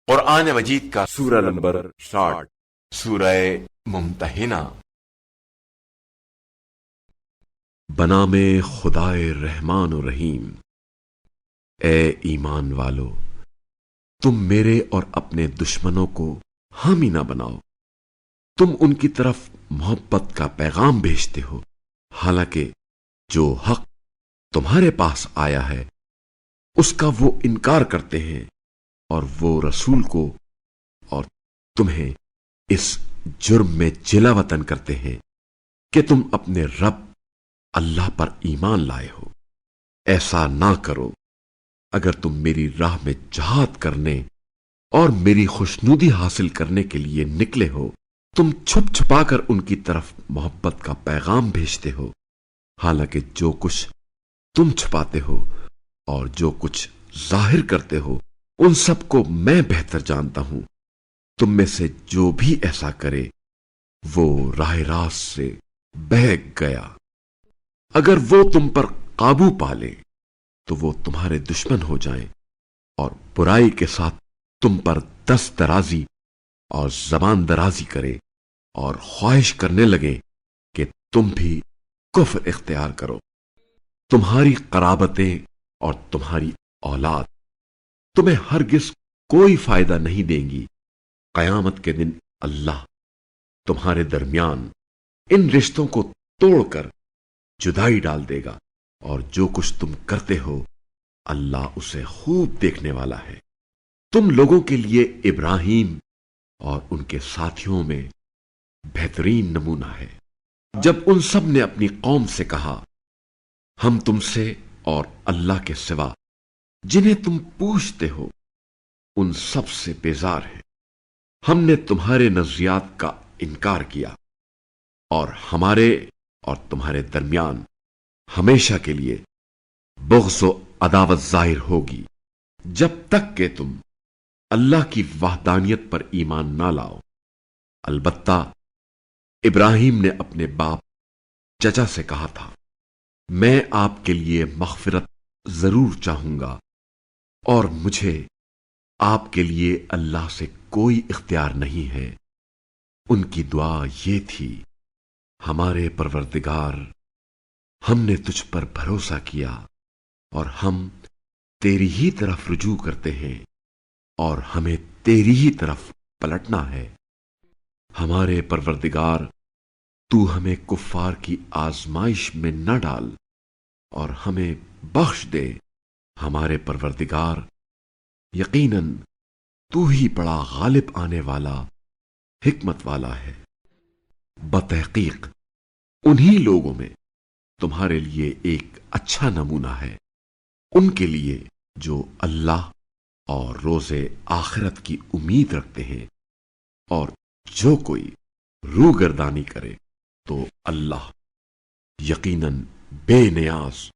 قرآن مجید کا سورہ نمبر 60 سورہ ممتحنہ۔ بنام خدائے رحمان و رحیم۔ اے ایمان والو، تم میرے اور اپنے دشمنوں کو حامی نہ بناؤ۔ تم ان کی طرف محبت کا پیغام بھیجتے ہو، حالانکہ جو حق تمہارے پاس آیا ہے اس کا وہ انکار کرتے ہیں، اور وہ رسول کو اور تمہیں اس جرم میں جلا وطن کرتے ہیں کہ تم اپنے رب اللہ پر ایمان لائے ہو۔ ایسا نہ کرو۔ اگر تم میری راہ میں جہاد کرنے اور میری خوشنودی حاصل کرنے کے لیے نکلے ہو، تم چھپ چھپا کر ان کی طرف محبت کا پیغام بھیجتے ہو، حالانکہ جو کچھ تم چھپاتے ہو اور جو کچھ ظاہر کرتے ہو ان سب کو میں بہتر جانتا ہوں۔ تم میں سے جو بھی ایسا کرے وہ راہ راست سے بہک گیا۔ اگر وہ تم پر قابو پالے تو وہ تمہارے دشمن ہو جائیں اور برائی کے ساتھ تم پر دست درازی اور زبان درازی کرے اور خواہش کرنے لگے کہ تم بھی کفر اختیار کرو۔ تمہاری قرابتیں اور تمہاری اولاد تمہیں ہرگز کوئی فائدہ نہیں دیں گی۔ قیامت کے دن اللہ تمہارے درمیان ان رشتوں کو توڑ کر جدائی ڈال دے گا، اور جو کچھ تم کرتے ہو اللہ اسے خوب دیکھنے والا ہے۔ تم لوگوں کے لیے ابراہیم اور ان کے ساتھیوں میں بہترین نمونہ ہے۔ جب ان سب نے اپنی قوم سے کہا ہم تم سے اور اللہ کے سوا جنہیں تم پوچھتے ہو ان سب سے بیزار ہیں، ہم نے تمہارے نظریات کا انکار کیا، اور ہمارے اور تمہارے درمیان ہمیشہ کے لیے بغض و عداوت ظاہر ہوگی جب تک کہ تم اللہ کی وحدانیت پر ایمان نہ لاؤ۔ البتہ ابراہیم نے اپنے باپ چچا سے کہا تھا میں آپ کے لیے مغفرت ضرور چاہوں گا، اور مجھے آپ کے لیے اللہ سے کوئی اختیار نہیں ہے۔ ان کی دعا یہ تھی ہمارے پروردگار، ہم نے تجھ پر بھروسہ کیا اور ہم تیری ہی طرف رجوع کرتے ہیں، اور ہمیں تیری ہی طرف پلٹنا ہے۔ ہمارے پروردگار، تو ہمیں کفار کی آزمائش میں نہ ڈال اور ہمیں بخش دے۔ ہمارے پروردگار، یقیناً تو ہی بڑا غالب آنے والا حکمت والا ہے۔ بتحقیق انہی لوگوں میں تمہارے لیے ایک اچھا نمونہ ہے، ان کے لیے جو اللہ اور روز آخرت کی امید رکھتے ہیں، اور جو کوئی روگردانی کرے تو اللہ یقیناً بے نیاز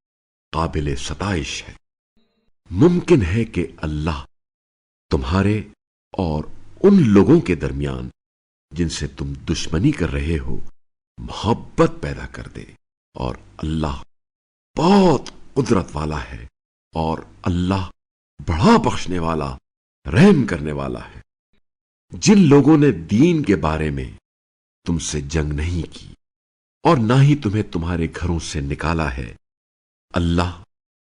قابل ستائش ہے۔ ممکن ہے کہ اللہ تمہارے اور ان لوگوں کے درمیان جن سے تم دشمنی کر رہے ہو محبت پیدا کر دے، اور اللہ بہت قدرت والا ہے، اور اللہ بڑا بخشنے والا رحم کرنے والا ہے۔ جن لوگوں نے دین کے بارے میں تم سے جنگ نہیں کی اور نہ ہی تمہیں تمہارے گھروں سے نکالا ہے، اللہ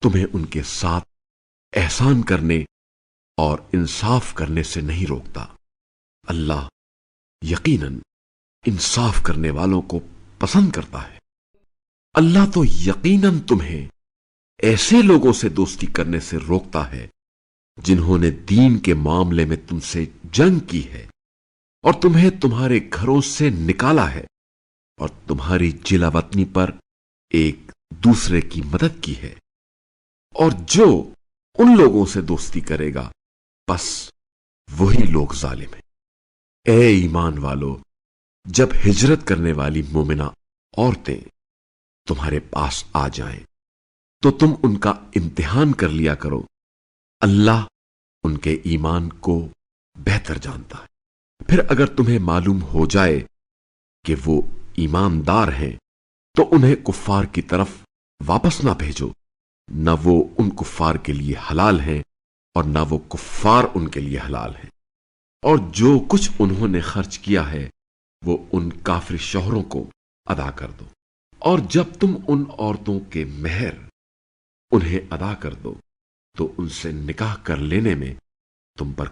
تمہیں ان کے ساتھ احسان کرنے اور انصاف کرنے سے نہیں روکتا۔ اللہ یقیناً انصاف کرنے والوں کو پسند کرتا ہے۔ اللہ تو یقیناً تمہیں ایسے لوگوں سے دوستی کرنے سے روکتا ہے جنہوں نے دین کے معاملے میں تم سے جنگ کی ہے اور تمہیں تمہارے گھروں سے نکالا ہے، اور تمہاری جلا وطنی پر ایک دوسرے کی مدد کی ہے، اور جو ان لوگوں سے دوستی کرے گا بس وہی لوگ ظالم ہیں۔ اے ایمان والو، جب ہجرت کرنے والی مومنہ عورتیں تمہارے پاس آ جائیں تو تم ان کا امتحان کر لیا کرو، اللہ ان کے ایمان کو بہتر جانتا ہے۔ پھر اگر تمہیں معلوم ہو جائے کہ وہ ایماندار ہیں تو انہیں کفار کی طرف واپس نہ بھیجو، نہ وہ ان کفار کے لیے حلال ہیں اور نہ وہ کفار ان کے لیے حلال ہیں۔ اور جو کچھ انہوں نے خرچ کیا ہے وہ ان کافر شوہروں کو ادا کر دو، اور جب تم ان عورتوں کے مہر انہیں ادا کر دو تو ان سے نکاح کر لینے میں تم پر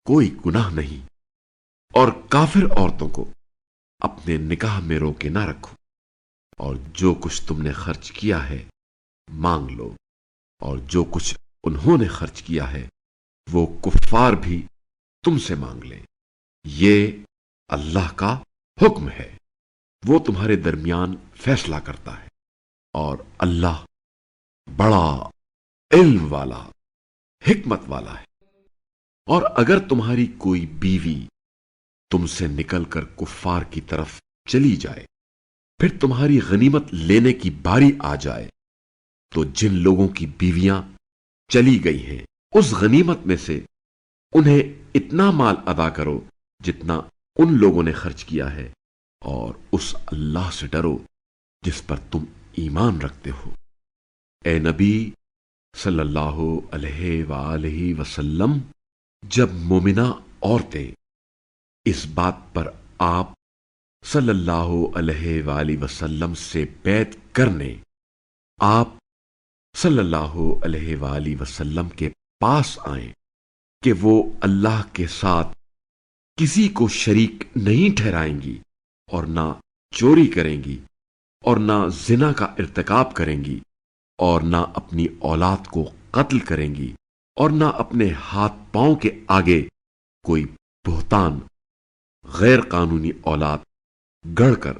کوئی گناہ نہیں، اور کافر عورتوں کو اپنے نکاح میں روکے نہ رکھو، اور جو کچھ تم نے خرچ کیا ہے مانگ لو، اور جو کچھ انہوں نے خرچ کیا ہے وہ کفار بھی تم سے مانگ لیں، یہ اللہ کا حکم ہے، وہ تمہارے درمیان فیصلہ کرتا ہے، اور اللہ بڑا علم والا، حکمت والا ہے۔ اور اگر تمہاری کوئی بیوی تم سے نکل کر کفار کی طرف چلی جائے، پھر تمہاری غنیمت لینے کی باری آ جائے، تو جن لوگوں کی بیویاں چلی گئی ہیں اس غنیمت میں سے انہیں اتنا مال ادا کرو جتنا ان لوگوں نے خرچ کیا ہے، اور اس اللہ سے ڈرو جس پر تم ایمان رکھتے ہو۔ اے نبی صلی اللہ علیہ وآلہ وسلم، جب مومنہ عورتیں اس بات پر آپ صلی اللہ علیہ وآلہ وسلم سے بیعت کرنے آپ صلی اللہ علیہ وآلہ وسلم کے پاس آئیں کہ وہ اللہ کے ساتھ کسی کو شریک نہیں ٹھہرائیں گی، اور نہ چوری کریں گی، اور نہ زنا کا ارتکاب کریں گی، اور نہ اپنی اولاد کو قتل کریں گی، اور نہ اپنے ہاتھ پاؤں کے آگے کوئی بہتان غیر قانونی اولاد گڑھ کر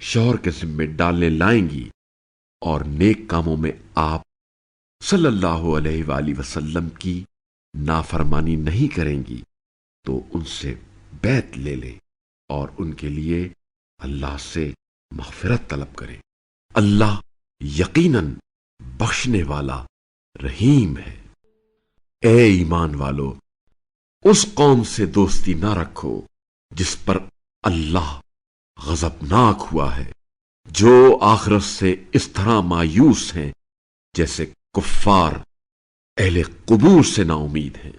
شوہر کے ذمے ڈالنے لائیں گی، اور نیک کاموں میں آپ صلی اللہ علیہ وآلہ وسلم کی نافرمانی نہیں کریں گی، تو ان سے بیعت لے لیں اور ان کے لیے اللہ سے مغفرت طلب کریں۔ اللہ یقیناً بخشنے والا رحیم ہے۔ اے ایمان والو، اس قوم سے دوستی نہ رکھو جس پر اللہ غضبناک ہوا ہے، جو آخرت سے اس طرح مایوس ہیں جیسے کفار اہل قبور سے نا امید ہیں۔